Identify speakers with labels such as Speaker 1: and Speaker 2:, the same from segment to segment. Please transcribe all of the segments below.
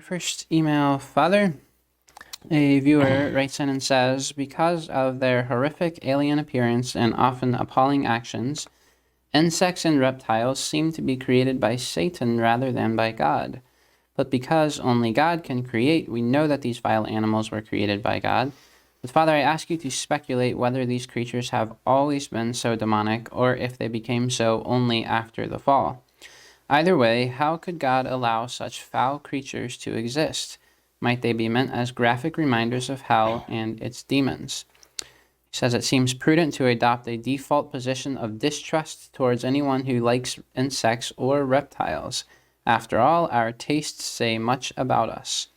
Speaker 1: first email, Father. A viewer writes in and says, because of their horrific alien appearance and often appalling actions, insects and reptiles seem to be created by Satan rather than by God. But because only God can create, we know that these vile animals were created by God. But Father, I ask you to speculate whether these creatures have always been so demonic, or if they became so only after the fall. Either way, how could God allow such foul creatures to exist? Might they be meant as graphic reminders of hell and its demons? He says it seems prudent to adopt a default position of distrust towards anyone who likes insects or reptiles. After all, our tastes say much about us.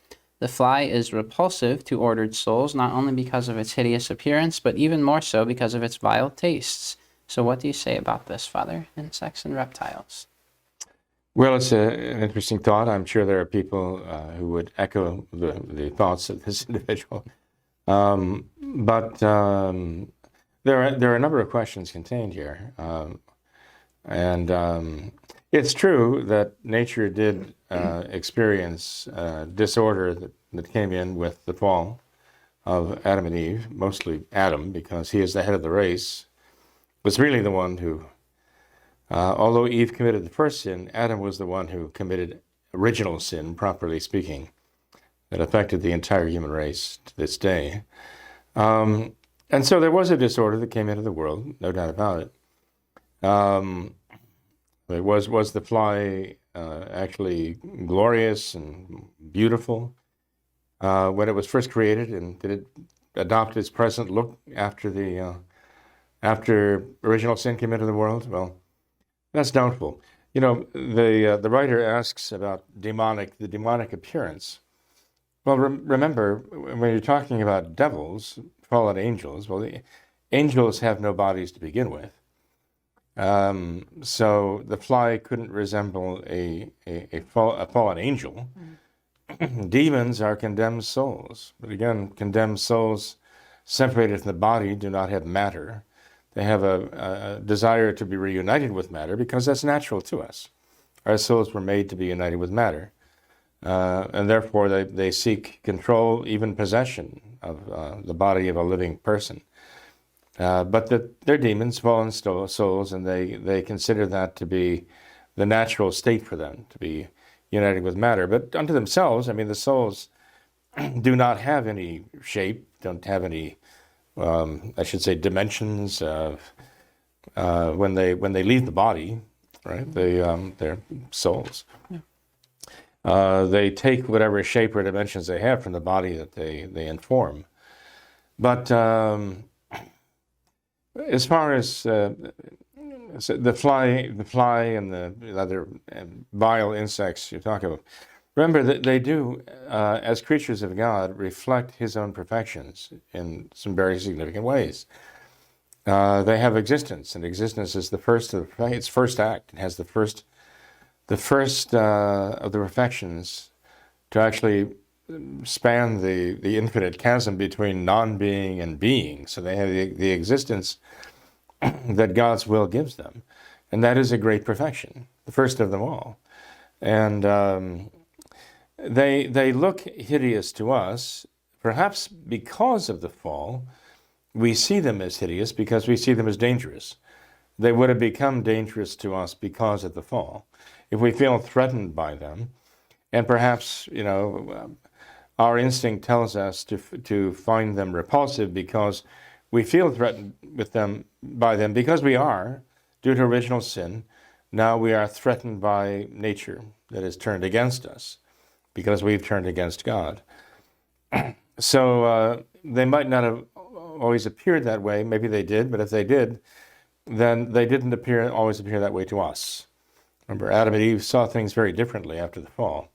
Speaker 1: The fly is repulsive to ordered souls, not only because of its hideous appearance, but even more so because of its vile tastes. So what do you say about this, Father? Insects and reptiles.
Speaker 2: Well, it's an interesting thought. I'm sure there are people who would echo the thoughts of this individual. But there are a number of questions contained here. It's true that nature did experience disorder that came in with the fall of Adam and Eve, mostly Adam, because he is the head of the race, was really the one who, although Eve committed the first sin, Adam was the one who committed original sin, properly speaking, that affected the entire human race to this day. And so there was a disorder that came into the world, no doubt about it. Was the fly actually glorious and beautiful when it was first created, and did it adopt its present look after original sin came into the world? Well, that's doubtful. You know, the writer asks about the demonic appearance. Well, remember, when you're talking about devils, fallen angels, well, the angels have no bodies to begin with. So the fly couldn't resemble a fallen angel. Mm-hmm. Demons are condemned souls. But again, condemned souls separated from the body do not have matter. They have a desire to be reunited with matter because that's natural to us. Our souls were made to be united with matter. And therefore they seek control, even possession of the body of a living person. But they're demons, fallen souls, and they consider that to be the natural state for them, to be united with matter. But unto themselves, I mean, the souls do not have any shape, don't have any, I should say, dimensions of when they leave the body, right? They're souls. Yeah. They take whatever shape or dimensions they have from the body that they inform. But as far as the fly and the other vile insects you're talking about, remember that they do, as creatures of God, reflect His own perfections in some very significant ways. They have existence, and existence is its first act. It has the first of the perfections to actually span the infinite chasm between non-being and being. So they have the existence that God's will gives them. And that is a great perfection, the first of them all. And they look hideous to us, perhaps because of the fall. We see them as hideous because we see them as dangerous. They would have become dangerous to us because of the fall. If we feel threatened by them, and perhaps, our instinct tells us to find them repulsive because we feel threatened by them because we are, due to original sin. Now we are threatened by nature that has turned against us because we've turned against God. So they might not have always appeared that way. Maybe they did, but if they did, then they didn't always appear that way to us. Remember, Adam and Eve saw things very differently after the fall,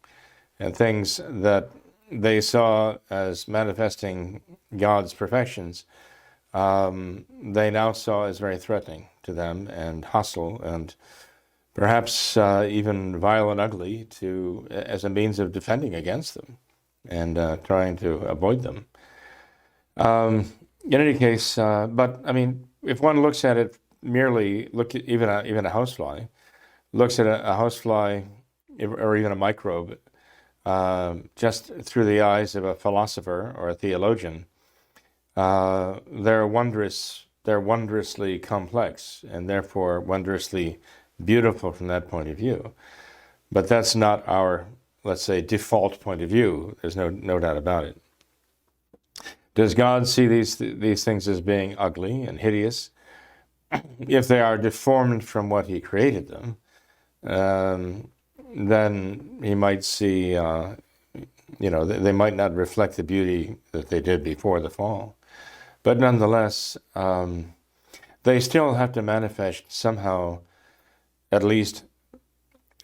Speaker 2: and things that they saw as manifesting God's perfections, they now saw as very threatening to them and hostile and perhaps even vile and ugly as a means of defending against them and trying to avoid them. In any case, but I mean, if one looks at it merely, even a housefly, looks at a housefly or even a microbe just through the eyes of a philosopher or a theologian, they're wondrously complex and therefore wondrously beautiful from that point of view. But that's not our, let's say, default point of view. There's no doubt about it. Does God see these things as being ugly and hideous? If they are deformed from what he created them, then he might see, they might not reflect the beauty that they did before the fall. But nonetheless, they still have to manifest somehow at least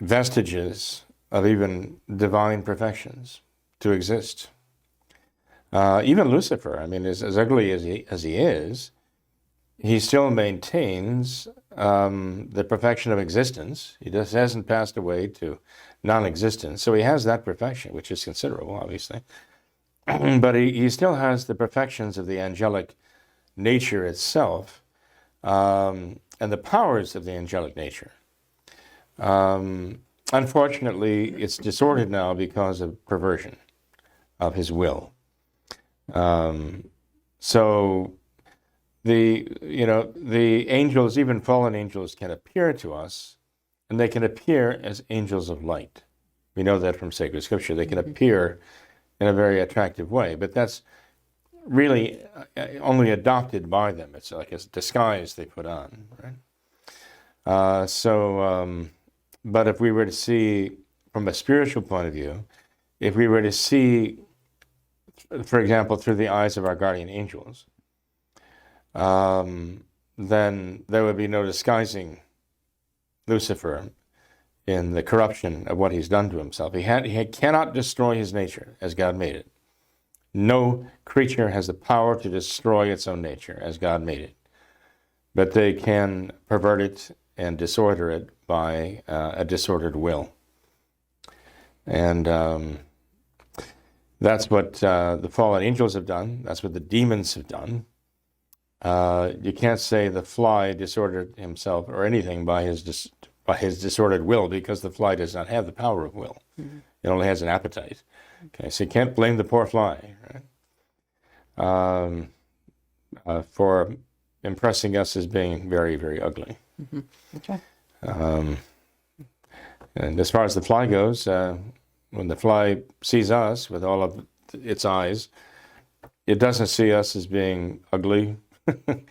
Speaker 2: vestiges of even divine perfections to exist. Even Lucifer, I mean, as ugly as he is, he still maintains the perfection of existence. He just hasn't passed away to non-existence. So he has that perfection, which is considerable, obviously. But he still has the perfections of the angelic nature itself, and the powers of the angelic nature. Unfortunately, it's disordered now because of perversion of his will. So the angels, even fallen angels, can appear to us, and they can appear as angels of light. We know that from sacred scripture. They can appear in a very attractive way, but that's really only adopted by them. It's like a disguise they put on, right? But if we were to see from a spiritual point of view, if we were to see, for example, through the eyes of our guardian angels, then there would be no disguising Lucifer in the corruption of what he's done to himself. He cannot destroy his nature as God made it. No creature has the power to destroy its own nature as God made it. But they can pervert it and disorder it by a disordered will. And that's what the fallen angels have done. That's what the demons have done. You can't say the fly disordered himself or anything by his disordered will, because the fly does not have the power of will. Mm-hmm. It only has an appetite. Okay, so you can't blame the poor fly, right? For impressing us as being very, very ugly.
Speaker 1: Mm-hmm. Okay.
Speaker 2: And as far as the fly goes, when the fly sees us with all of its eyes, it doesn't see us as being ugly. It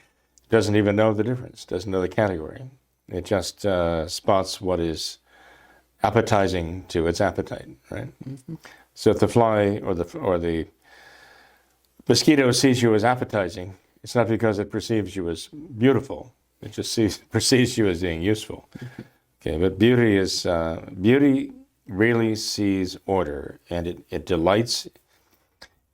Speaker 2: doesn't even know the difference, doesn't know the category. It just spots what is appetizing to its appetite, right? Mm-hmm. So if the fly or the mosquito sees you as appetizing, it's not because it perceives you as beautiful. It just perceives you as being useful. Okay, but beauty really sees order, and it delights.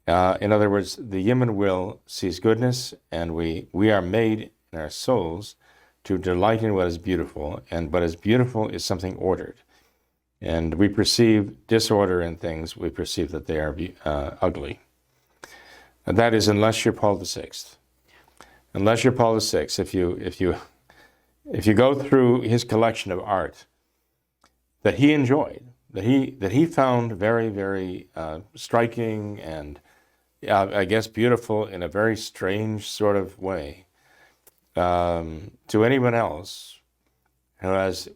Speaker 2: In other words, the human will sees goodness, and we are made in our souls to delight in what is beautiful, and what is beautiful is something ordered. And we perceive disorder in things, we perceive that they are ugly. And that is, unless you're Paul VI. Unless you're Paul VI, if you go through his collection of art that he enjoyed, that he found very, very striking and I guess beautiful in a very strange sort of way, to anyone else who has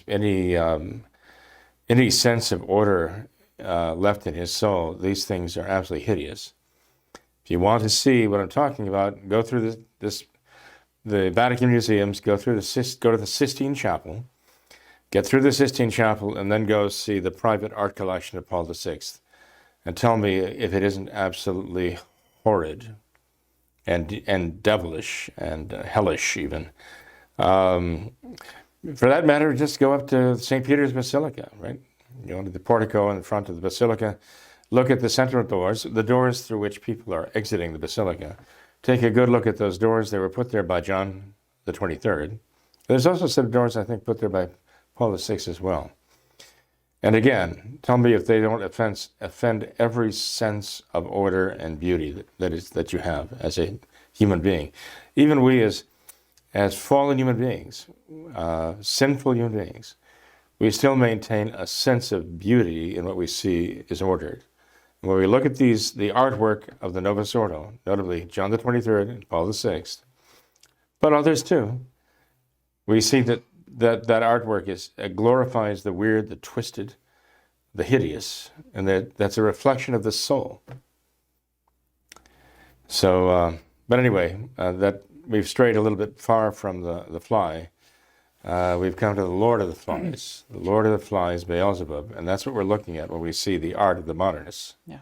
Speaker 2: any sense of order left in his soul, these things are absolutely hideous. If you want to see what I'm talking about, go through the Vatican museums, go to the Sistine Chapel, get through the Sistine Chapel, and then go see the private art collection of Paul VI, and tell me if it isn't absolutely horrid and devilish and hellish even. For that matter, just go up to St. Peter's Basilica, right? You go to the portico in front of the basilica, look at the central doors, the doors through which people are exiting the basilica. Take a good look at those doors. They were put there by John the 23rd. There's also a set of doors, I think, put there by Paul VI as well. And again, tell me if they don't offend every sense of order and beauty that you have as a human being. Even we as fallen human beings, sinful human beings, we still maintain a sense of beauty in what we see is ordered. When we look at the artwork of the Novus Ordo, notably John the 23rd and Paul the 6th, but others too, we see that artwork glorifies the weird, the twisted, the hideous, and that's a reflection of the soul. So, but anyway, that we've strayed a little bit far from the fly. We've come to the Lord of the Flies, the Lord of the Flies, Beelzebub, and that's what we're looking at when we see the art of the modernists.
Speaker 1: Yeah.